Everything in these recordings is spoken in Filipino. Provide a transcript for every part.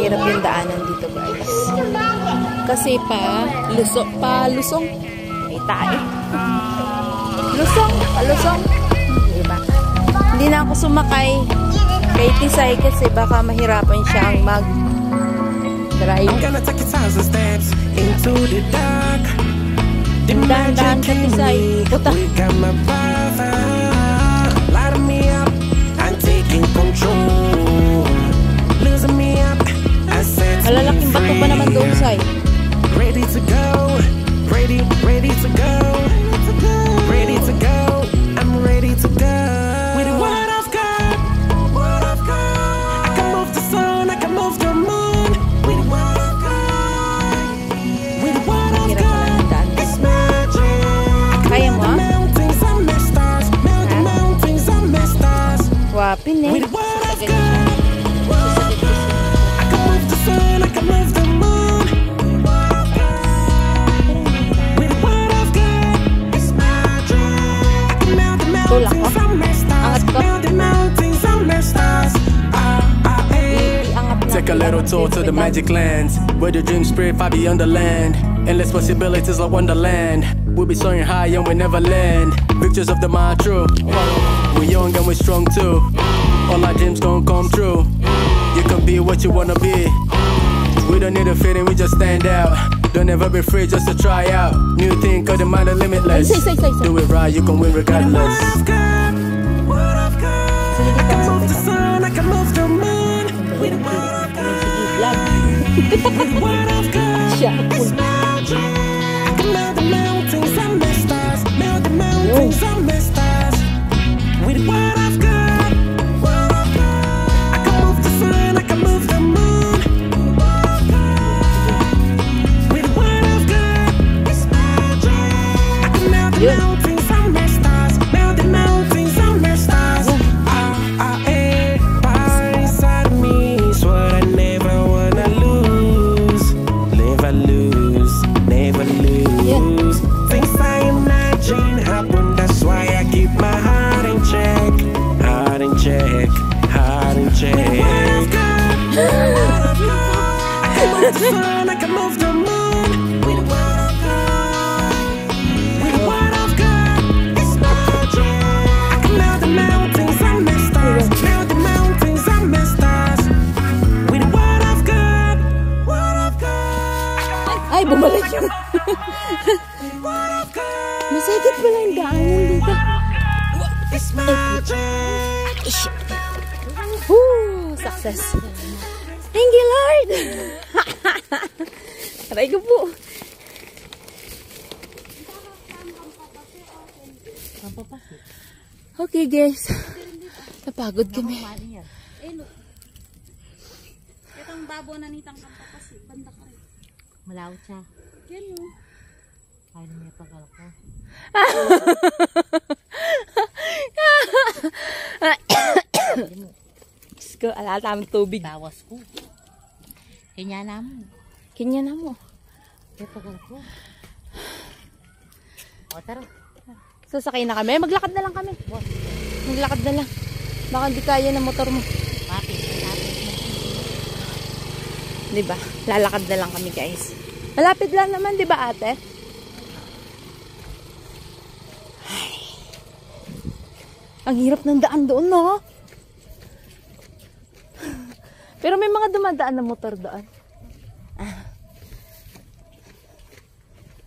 mahirap yung daanan dito guys. Kasi lusong. Ay tae. Lusong. Diba? Hindi na ako sumakay kay Tisay kasi baka mahirapan siyang mag-drive. Dahan-dahan ka Tisay. Puta. Malalaking bato pa naman doon, Say. Ready to go. Ready to go. Ready to go. I'm ready to go. With what I've got. I can move the sun, I can move the moon. With what I've got. With what I've got. It's magic. Kaya mo? Mountains and the stars. Melt the mountains and the stars. Wapin eh. With what I've got. Take a little tour to the magic lands, where the dreams spread far beyond the land. Endless possibilities like wonderland. We'll be soaring high and we never land. Pictures of the mind true. We're young and we're strong too. All our dreams gon' come true. You can be what you wanna be. We don't need a feeling, we just stand out. Don't ever be afraid just to try out. New thing, cause the mind is limitless. Do it right, you can win regardless. I can move the sun, I can move the moon. With what I've got. With what I've got. It's magic. I can melt the mountains and the stars. Melt the mountains and the stars. With what I've got. I can move the sun, I can move the moon. With what I've got. It's magic. I can melt the mountains and the stars. Melt the mountains and the stars. I can move the moon. With what I've got. With what I've got. It's magic. I can melt the mountains and the stars. Melt the mountains and the stars. With what I've got. What I've got. Ay, bumalik yun. Masakit pala yung daanan dito. It's magic. Success. Thank you, Lord. Aray ko po. Okay, guys. Napagod kami. Itong babo na nitang kampapasi. Banda ka rin. Malawot siya. Yan yun. Kaya naman yung pagkala ko. Diyos ko, ala tamang tubig. Tawas ko. Kanya na mo. Kanya na mo. Kaya pagkala ko. O, tara. Sasakay na kami. Maglakad na lang kami. Maglakad na lang. Baka hindi kaya ng motor mo. Bakit? Diba? Lalakad na lang kami, guys. Malapit lang naman, diba, ate? Ay. Ang hirap ng daan doon, no? Pero may mga dumadaan na motor doon.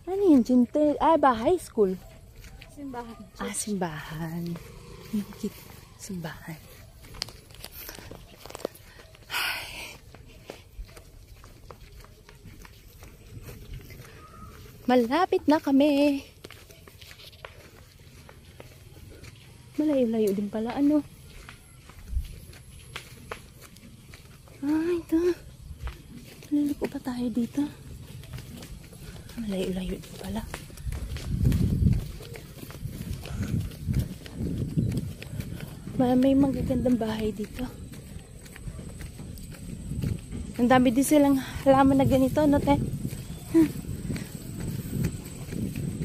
Ano yun? Bahay, school. Simbahan. Simbahan. Simbahan. Malapit na kami. Malayo-layo din pala. Ano? Ito. Liliko pa tayo dito. Malayo-layo din pala. May magagandang bahay dito. Ang dami din silang halaman na ganito, no, te?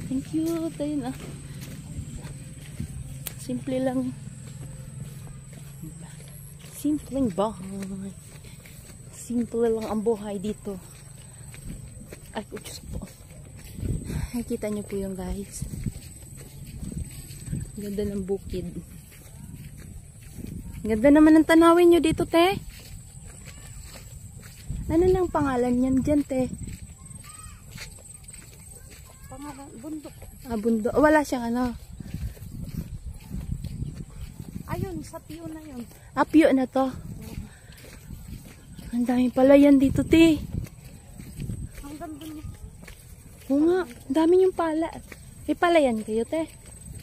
Thank you. Tayo na. Simple lang. Simpleng bahay. Simple lang ang buhay dito. Ay, Diyos po. Nakikita niyo po yung guys. Ganda ng bukid. Ganda naman ng tanawin niyo dito, te. Ano lang pangalan niyan dyan, te? Pangalan, bundok. Ah, bundok. Wala siyang ano. Ayun, sa piyo na yun. Apyo na to. Ang dami pala yan dito, te. Ang ganda niya. Oo nga, ang dami yung pala. May pala yan kayo, te.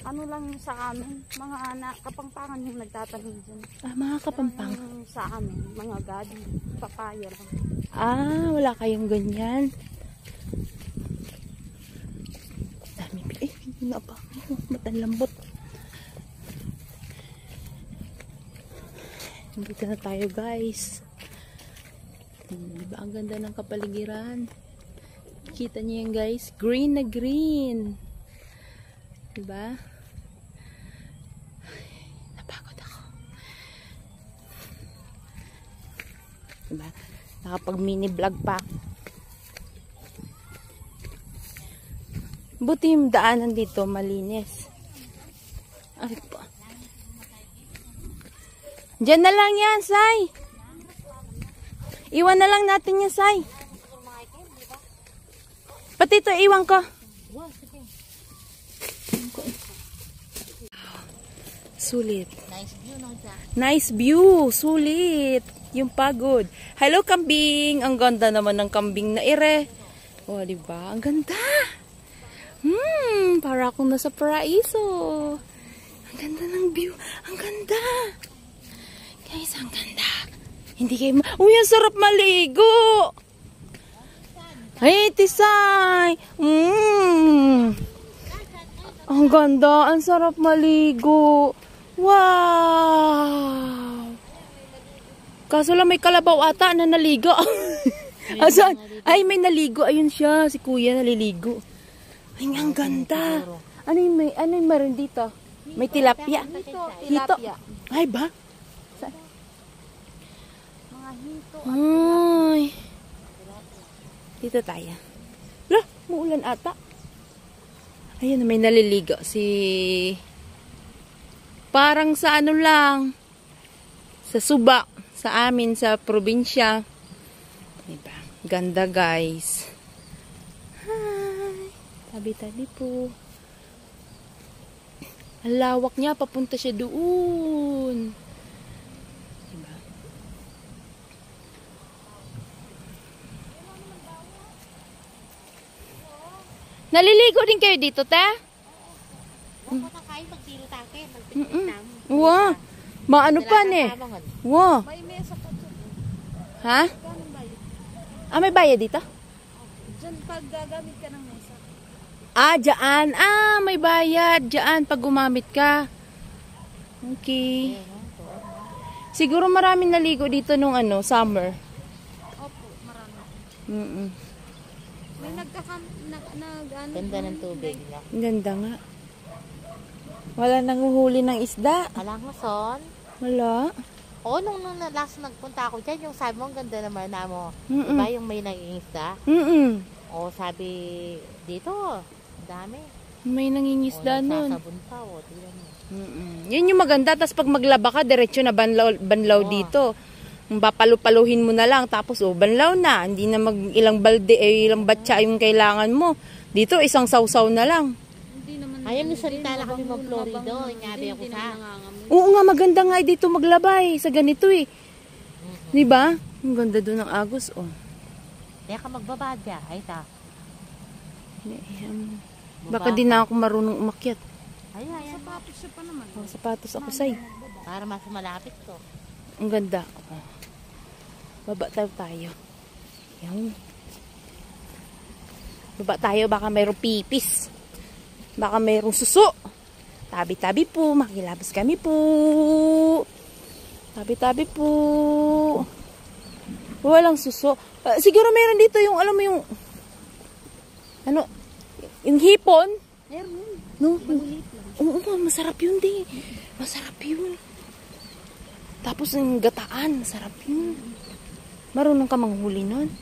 Ano lang yung sa amin, mga anak, kapangpangan yung nagtatanim dyan. Ah, mga kapampang. Yung sa amin, mga gadi, papaya lang. Ah, wala kayong ganyan. Dami. Eh, hindi na ba? Matan lambot. Dito na tayo, guys. Diba, ang ganda ng kapaligiran. Kita niyo yan, guys. Green na green. Diba? Napagod ako. Diba? Nakapag mini vlog pa. Buti yung daanan dito malinis. Ay po. Diyan na lang yan, Sai. Iwan na lang natin yan, Sai. Pati ito, iwan ko. Sulit. Nice view no dyan. Nice view. Sulit. Yung pagod. Hello, kambing. Ang ganda naman ng kambing na ire. O, oh, diba? Ang ganda. Para akong nasa paraiso. Ang ganda ng view. Ang ganda. Guys, ang ganda. Hindi kayo uy, ang sarap maligo. Ay, Tisay. Ang ganda. Ang sarap maligo. Wow. Kaso lang may kalabaw ata na naligo. Asan? Ay, may naligo. Ayun siya. Si kuya naliligo. Ay, ang ganda. Ano yung meron dito? May tilapia. Hito. Ay, ba? Mga hito. Ay. Dito tayo. Lah, muulan ata. Ayun, may naliligo. Parang sa ano lang. Sa Suba. Sa amin, sa probinsya. Diba? Ganda, guys. Hi. Tabi-tabi po. Ang lawak niya. Papunta siya doon. Diba? Naliligo din kayo dito, te? Huwag na kayo magtiro takin. Magpipit namin. Wow. Maano pa, ne? Wow. May mesa pa dyan. Ha? Kano ba yun? Ah, may bayad dito? Dyan pag gagamit ka ng mesa. Ah, dyan. Ah, may bayad. Dyan, pag gumamit ka. Okay. Siguro maraming naligo dito nung summer. Opo, marami. May Ganda ng tubig. Ang ganda nga. Wala nang uhuli ng isda. Alam mo, Son? Wala. Oo, nung last nagpunta ako dyan, yung sabi mo, ang ganda naman na mo. Diba yung may nangingisda? Oo, sabi dito, dami. May nangingisda nun. Nagsasabon pa, o. Tignan mo. Yun yung maganda. Tapos pag maglaba ka, diretso na banlaw dito. Papalupaluhin mo na lang. Tapos, banlaw na. Hindi na ilang balde, ilang batsa yung kailangan mo. Dito, isang sawsaw na lang. Ayaw mo salita na kami mag-Florido. Inyabi ako sa. Oo nga, maganda nga dito maglabay. Sa ganito eh. Diba? Ang ganda doon ng Agos, oh. Kaya ka magbabad ya. Ay ta. Baka di na ako marunong umakyat. Ay. Sapatos siya pa naman. Oh, sapatos ako, Say. Para mas malapit to. Ang ganda. Oh. Baba tayo. Yan. Baba tayo, baka mayroong pipis. Baka mayroong suso. Tabi-tabi po. Makilabas kami po. Tabi-tabi po. Walang suso. Siguro mayroon dito yung, alam mo yung, yung hipon. Meron. No? Oo, masarap yun din. Masarap yun. Tapos yung gataan, masarap yun. Marunong ka manghuli nun?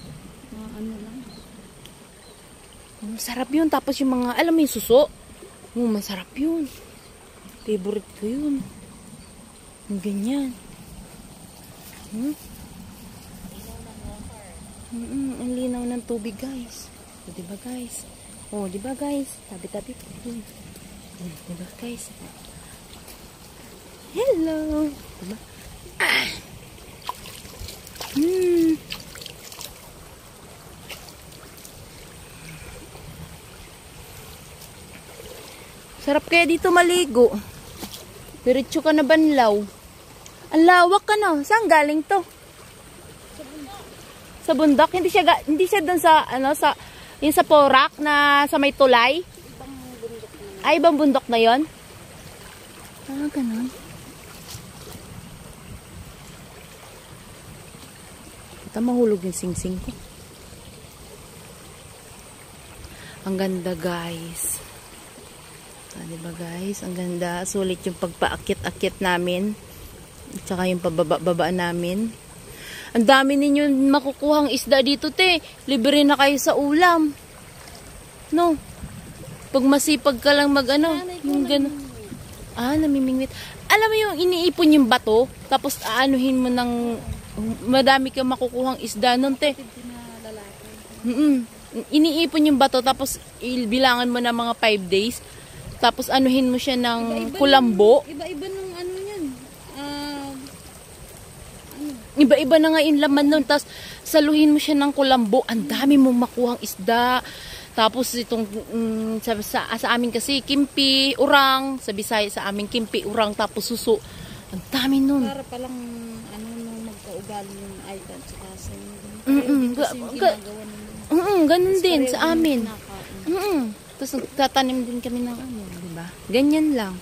Ano lang. Masarap yun. Tapos yung mga, alam mo yung suso? Masarap yun. Favorite ko yun. Yung ganyan. Ang linaw ng tubig, guys. O, diba, guys? O, diba, guys? Tabi-tabi. Diba, guys? Hello! Diba? Sarap kaya dito maligo. Diretso ka na banlaw. Ang lawak ka na. Saan galing to? Sa bundok. Hindi siya doon sa yung sa Porac na sa may tulay. Ay, ibang bundok na 'yon. Ganun. Ito mahulog yung singsing ko. Ang ganda, guys. Diba, guys? Ang ganda. Sulit yung pagpaakit-akit namin. At saka yung pababa namin. Ang dami ninyo makukuhang isda dito, te. Libre na kayo sa ulam. No? Pag masipag ka lang yung gano'n. Namimingwit. Alam mo yung iniipon yung bato, tapos aanuhin mo ng madami kang makukuhang isda nun, te. Iniipon yung bato, tapos bilangan mo na mga 5 days. Tapos anuhin mo siya ng kulambo. Iba-iba ng ano yan. Iba-iba na nga yung laman nun. Tapos saluhin mo siya ng kulambo. Ang dami mong makuhang isda. Tapos itong sa amin kasi kimpi, urang. Sa Bisaya sa amin kimpi, urang, tapos suso. Ang dami nun. Para palang nung magkaugali yung item sa kasi ganun din sa amin. Tapos tatanim din kami ng diba? Ganyan lang.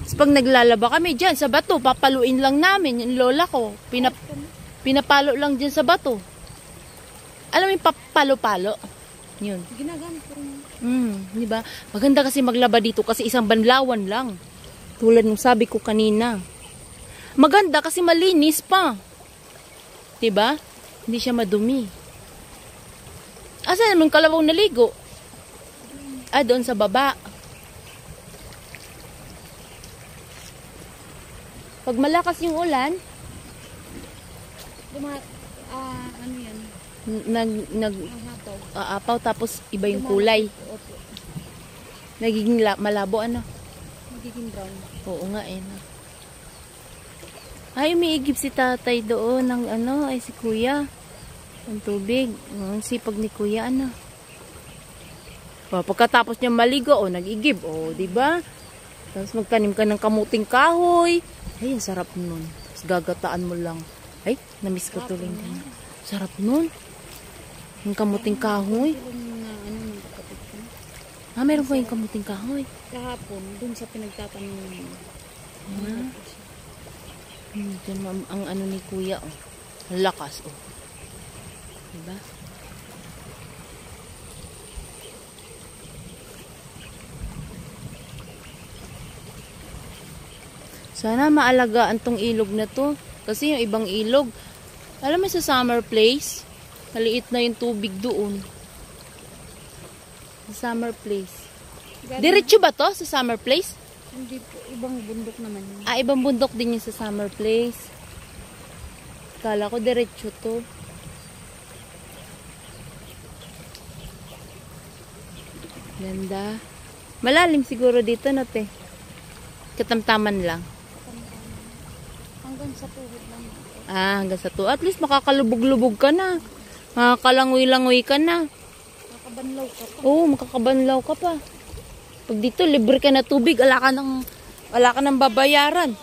Tapos pag naglalaba kami dyan sa bato, papaluin lang namin yung lola ko. Pinapalo lang dyan sa bato. Alam mo yung papalo-palo? Yun. Ginagamit ko rin. Diba? Maganda kasi maglaba dito kasi isang banlawan lang. Tulad ng sabi ko kanina. Maganda kasi malinis pa. Diba? Hindi siya madumi. Asa naman kalawang naligo? Doon sa baba. Pag malakas yung ulan, ano yan? Aapaw, tapos iba yung kulay. Nagiging malabo, Nagiging brown. Oo nga, Ay, umiigib si tatay doon ng ay si kuya. Ang tubig. Ang sipag ni kuya, Pagkatapos niya maligo, nag-igib, diba? Tapos magtanim ka ng kamuting kahoy. Ay, ang sarap nun. Tapos gagataan mo lang. Ay, namiss ko tuloy din. Sarap nun. Yung kamuting kahoy. Meron pa yung kamuting kahoy. Kahapon, dun sa pinagtatanim niya. Ang ni kuya, Ang lakas, Diba? Sana maalagaan tong ilog na to. Kasi yung ibang ilog, alam mo sa Summer Place, maliit na yung tubig doon. Sa Summer Place. Diretso ba to sa Summer Place? Hindi po, ibang bundok naman yun. Ibang bundok din yung sa Summer Place. Kala ko diretso to. Ganda. Malalim siguro dito, te. Katamtaman lang. Hanggang sa tuhod lang. Hanggang sa tuhod. At least makakalubog-lubog ka na. Makakalangoy-langoy ka na. Makakabanlaw ka pa. Oo, makakabanlaw ka pa. Pag dito, libre ka na tubig. Wala ka ng babayaran.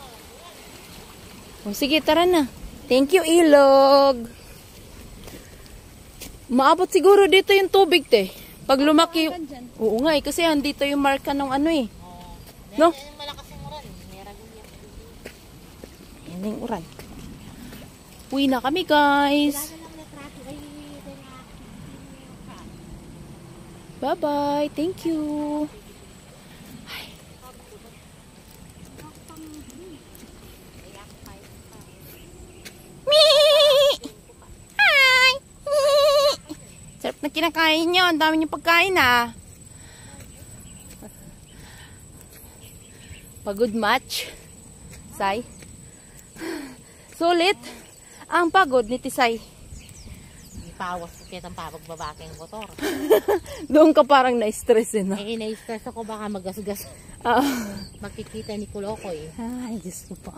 Sige, tara na. Thank you, ilog. Maabot siguro dito yung tubig, te. Pag lumaki, oo nga kasi andito yung marka ng no? Malakas yung uran. Yan yung uran. Uwi na kami, guys. Bye-bye. Thank you. Meow. naman kinakain nyo. Ang dami nyo pagkain ah. Pagod match. Sai. Sulit. Ang pagod ni Tisay. Ipawas ko kitang papagbabake ng motor. Doon ka parang na-stress eh, no? Eh, na-stress ako baka magasgas. Makikita ni Kulokoy. Ay, Diyos ko pa.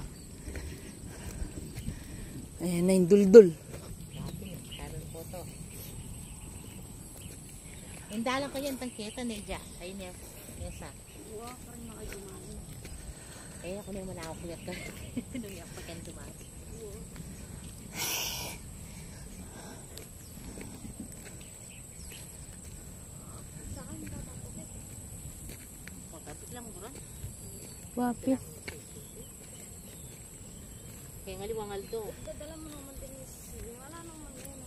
Ayan na yung duldul. Karoon po to. Indalang ko yan, tangketa na dyan. Ayun yan. Yesa. Eh, ako naman ako kulit ka. Nung yung pagkan dumaan. Magkapit lang mo ron. Wapit. Kaya nga liwangal to. Dadala mo naman din wala naman yun.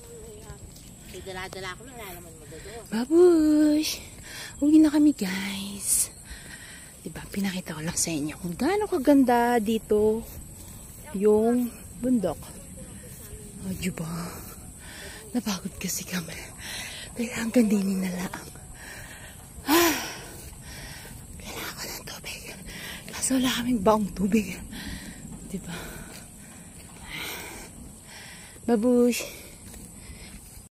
Kaya dala-dala ko na lalaman mo doon. Babush! Uwi na kami guys. Diba, pinakita ko lang sa inyo kung gaano kaganda dito yung bundok. O, diba? Napagod kasi kami. Kailangan gandinin na lang. Kailangan ko ng tubig. Kaso wala kaming baong tubig. Diba? Babush!